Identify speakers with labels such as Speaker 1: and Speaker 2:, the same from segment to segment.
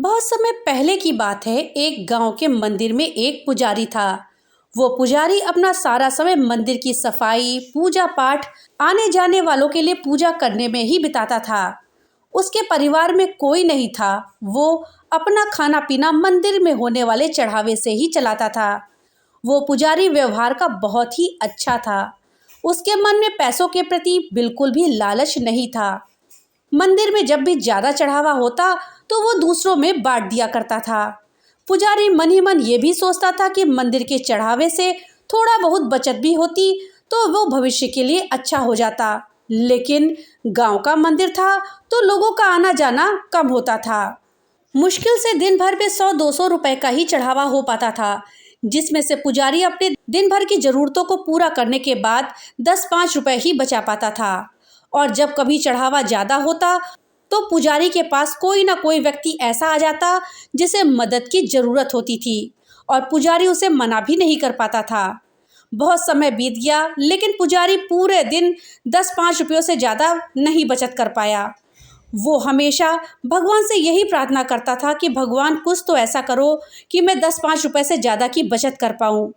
Speaker 1: बहुत समय पहले की बात है। एक गांव के मंदिर में एक पुजारी था। वो पुजारी अपना सारा समय मंदिर की सफाई, पूजा पाठ, आने जाने वालों के लिए पूजा करने में ही बिताता था। उसके परिवार में कोई नहीं था। वो अपना खाना पीना मंदिर में होने वाले चढ़ावे से ही चलाता था। वो पुजारी व्यवहार का बहुत ही अच्छा था। उसके मन में पैसों के प्रति बिल्कुल भी लालच नहीं था। मंदिर में जब भी ज्यादा चढ़ावा होता तो वो दूसरों में बांट दिया करता था। पुजारी मन ही मन ये भी सोचता था कि मंदिर के चढ़ावे से थोड़ा बहुत बचत भी होती तो वो भविष्य के लिए अच्छा हो जाता। लेकिन गांव का मंदिर था तो लोगों का आना जाना कम होता था। मुश्किल से दिन भर में 100-200 रुपए का ही चढ़ावा हो पाता था, जिसमें से पुजारी अपने दिन भर की जरूरतों को पूरा करने के बाद 10-5 रुपए ही बचा पाता था। और जब कभी चढ़ावा ज्यादा होता तो पुजारी के पास कोई ना कोई व्यक्ति ऐसा आ जाता जिसे मदद की जरूरत होती थी और पुजारी उसे मना भी नहीं कर पाता था। बहुत समय बीत गया लेकिन पुजारी पूरे दिन 10-5 रुपयों से ज़्यादा नहीं बचत कर पाया। वो हमेशा भगवान से यही प्रार्थना करता था कि भगवान कुछ तो ऐसा करो कि मैं 10-5 रुपए से ज़्यादा की बचत कर पाऊँ।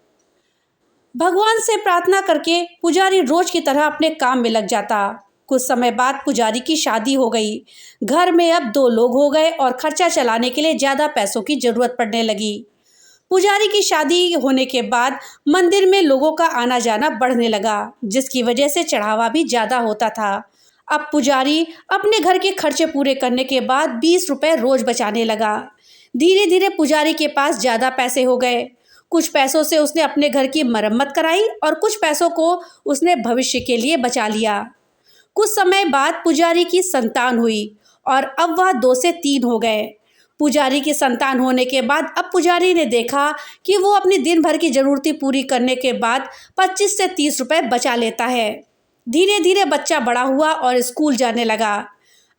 Speaker 1: भगवान से प्रार्थना करके पुजारी रोज की तरह अपने काम में लग जाता। कुछ समय बाद पुजारी की शादी हो गई। घर में अब 2 लोग हो गए और खर्चा चलाने के लिए ज़्यादा पैसों की ज़रूरत पड़ने लगी। पुजारी की शादी होने के बाद मंदिर में लोगों का आना जाना बढ़ने लगा, जिसकी वजह से चढ़ावा भी ज़्यादा होता था। अब पुजारी अपने घर के खर्चे पूरे करने के बाद 20 रुपए रोज बचाने लगा। धीरे धीरे पुजारी के पास ज़्यादा पैसे हो गए। कुछ पैसों से उसने अपने घर की मरम्मत कराई और कुछ पैसों को उसने भविष्य के लिए बचा लिया। कुछ समय बाद पुजारी की संतान हुई और अब वह 2 से 3 हो गए। पुजारी की संतान होने के बाद अब पुजारी ने देखा कि वो अपनी दिन भर की जरूरतें पूरी करने के बाद 25 से 30 रुपए बचा लेता है। धीरे धीरे बच्चा बड़ा हुआ और स्कूल जाने लगा।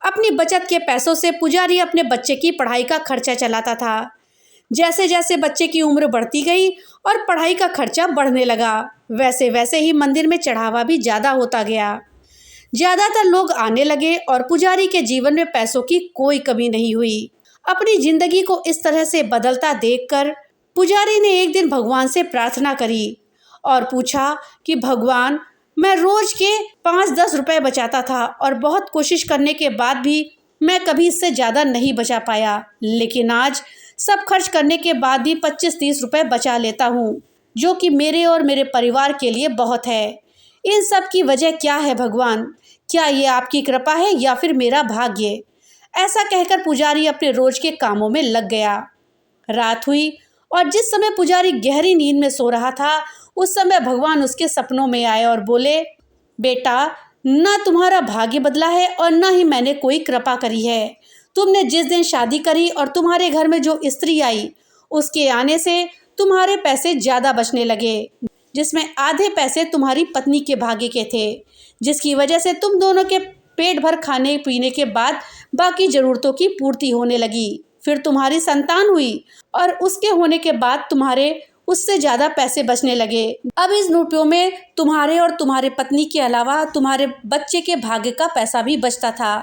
Speaker 1: अपनी बचत के पैसों से पुजारी अपने बच्चे की पढ़ाई का खर्चा चलाता था। जैसे जैसे बच्चे की उम्र बढ़ती गई और पढ़ाई का खर्चा बढ़ने लगा, वैसे वैसे ही मंदिर में चढ़ावा भी ज़्यादा होता गया। ज्यादातर लोग आने लगे और पुजारी के जीवन में पैसों की कोई कमी नहीं हुई। अपनी जिंदगी को इस तरह से बदलता देखकर पुजारी ने एक दिन भगवान से प्रार्थना करी और पूछा कि भगवान, मैं रोज के 5-10 रुपए बचाता था और बहुत कोशिश करने के बाद भी मैं कभी इससे ज़्यादा नहीं बचा पाया, लेकिन आज सब खर्च करने के बाद भी 25-30 रुपए बचा लेता हूँ, जो कि मेरे और मेरे परिवार के लिए बहुत है। इन सब की वजह क्या है भगवान? क्या ये आपकी कृपा है या फिर मेरा भाग्य? ऐसा कहकर पुजारी अपने रोज के कामों में लग गया। रात हुई और जिस समय पुजारी गहरी नींद में सो रहा था उस समय भगवान उसके सपनों में आए और बोले, बेटा, ना तुम्हारा भाग्य बदला है और ना ही मैंने कोई कृपा करी है। तुमने जिस दिन शादी करी और तुम्हारे घर में जो स्त्री आई उसके आने से तुम्हारे पैसे ज़्यादा बचने लगे, जिसमें आधे पैसे तुम्हारी पत्नी के भाग्य के थे, जिसकी वजह से तुम दोनों के पेट भर खाने पीने के बाद बाकी ज़रूरतों की पूर्ति होने लगी। फिर तुम्हारी संतान हुई और उसके होने के बाद तुम्हारे उससे ज़्यादा पैसे बचने लगे। अब इस रुपयों में तुम्हारे और तुम्हारे पत्नी के अलावा तुम्हारे बच्चे के भाग्य का पैसा भी बचता था।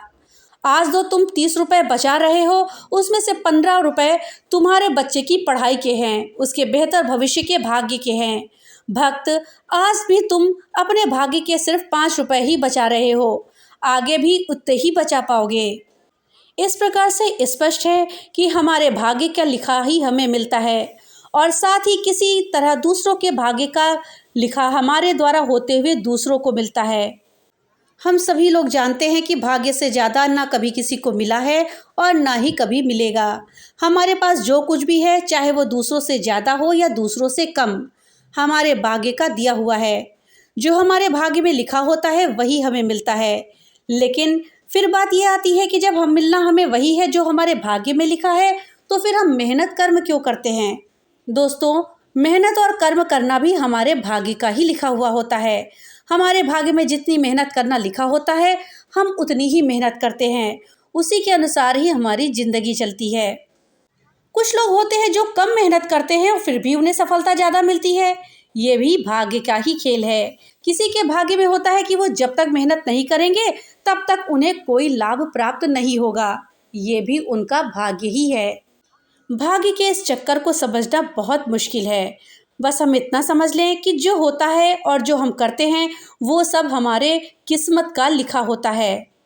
Speaker 1: आज जो तुम 30 रुपए बचा रहे हो उसमें से 15 रुपए तुम्हारे बच्चे की पढ़ाई के हैं, उसके बेहतर भविष्य के भाग्य के हैं। भक्त, आज भी तुम अपने भाग्य के सिर्फ 5 रुपए ही बचा रहे हो, आगे भी उतने ही बचा पाओगे। इस प्रकार से स्पष्ट है कि हमारे भाग्य का लिखा ही हमें मिलता है और साथ ही किसी तरह दूसरों के भाग्य का लिखा हमारे द्वारा होते हुए दूसरों को मिलता है। हम सभी लोग जानते हैं कि भाग्य से ज़्यादा ना कभी किसी को मिला है और ना ही कभी मिलेगा। हमारे पास जो कुछ भी है, चाहे वो दूसरों से ज़्यादा हो या दूसरों से कम, हमारे भाग्य का दिया हुआ है। जो हमारे भाग्य में लिखा होता है वही हमें मिलता है। लेकिन फिर बात यह आती है कि जब हम मिलना हमें वही है जो हमारे भाग्य में लिखा है, तो फिर हम मेहनत कर्म क्यों करते हैं? दोस्तों, मेहनत और कर्म करना भी हमारे भाग्य का ही लिखा हुआ होता है। हमारे भाग्य में जितनी मेहनत करना लिखा होता है हम उतनी ही मेहनत करते हैं, उसी के अनुसार ही हमारी ज़िंदगी चलती है। कुछ लोग होते हैं जो कम मेहनत करते हैं और फिर भी उन्हें सफलता ज़्यादा मिलती है। ये भी भाग्य का ही खेल है। किसी के भाग्य में होता है कि वो जब तक मेहनत नहीं करेंगे तब तक उन्हें कोई लाभ प्राप्त नहीं होगा। ये भी उनका भाग्य ही है। भाग्य के इस चक्कर को समझना बहुत मुश्किल है। बस हम इतना समझ लें कि जो होता है और जो हम करते हैं वो सब हमारे किस्मत का लिखा होता है।